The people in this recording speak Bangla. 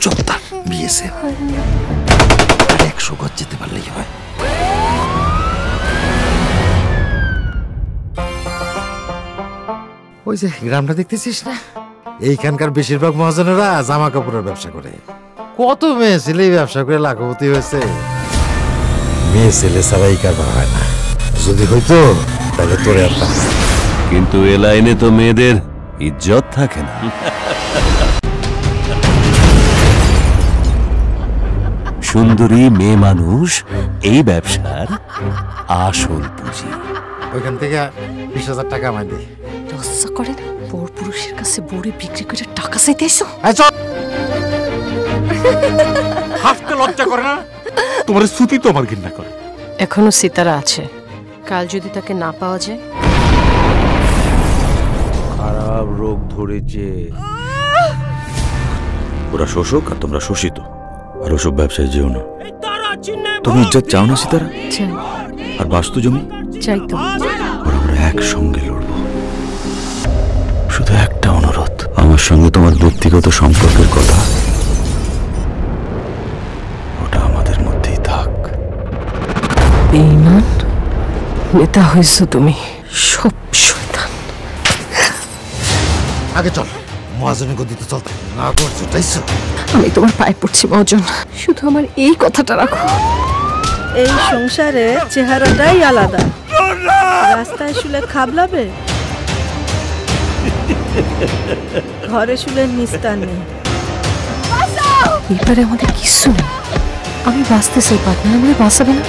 জোরদার বিএসএফ। আর 100 গজ যেতে পারলেই হয়। ওই যে গ্রামটা দেখতেছিস না, এইখানকার বেশিরভাগ মহাজনেরা জামা কাপড়ের ব্যবসা করে। কত মেয়ে ছেলে ব্যবসা করে লাখপতি হয়েছে। মেয়ে ছেলে ছাড়া এই কারবার হয় না। যদি হইতো তাহলে তোরে আর কিন্তু এ লাইনে তো মেয়েদের ইজ্জত থাকে না। সুন্দরী মেয়ে মানুষ এই ব্যবসার আসল পুঁজি। ওইখান থেকে 20,000 টাকা আমায় দে। লজ্জা করে না পর পুরুষের কাছে বড়ি বিক্রি করে টাকা চাইতে এসো? হাফতে লজ্জা করে না? তোমার স্তুতি তো আমার ঘৃণা করে। এখনো সিতারা আছে, কাল যদি তাকে না পাওয়া যায়। খারাপ রোগ ধরেছে। ওরা শোষক আর তোমরা শোষিত। আর ওসব ব্যবসায় যেও না। তুমি ইজ্জত চাও না সিতারা? চাই। আর বাস্তু জমি চাই তো। আর আমরা একসঙ্গে লড়বো। শুধু একটা অনুরোধ, আমার সঙ্গে তোমার ব্যক্তিগত সম্পর্কের কথা ওটা আমাদের মধ্যেই থাক। বেঈমান নেতা হয়েছো তুমি, সব শয়তান। আগে চল, মহাজনের গদিতে চলতে না করছো তাইছো। আমি তোমার পায়ে পড়ছি মহাজন, শুধু আমার এই কথাটা রাখো। এই সংসারে চেহারাটাই আলাদা। রাস্তায় শুলে খাবলাবে, ঘরে শুলে নিস্তার নেই। এবারে আমাদের কিছু নেই। আমি বাঁচতে চাই, পার্টনার আমাদের বাঁচাবে না।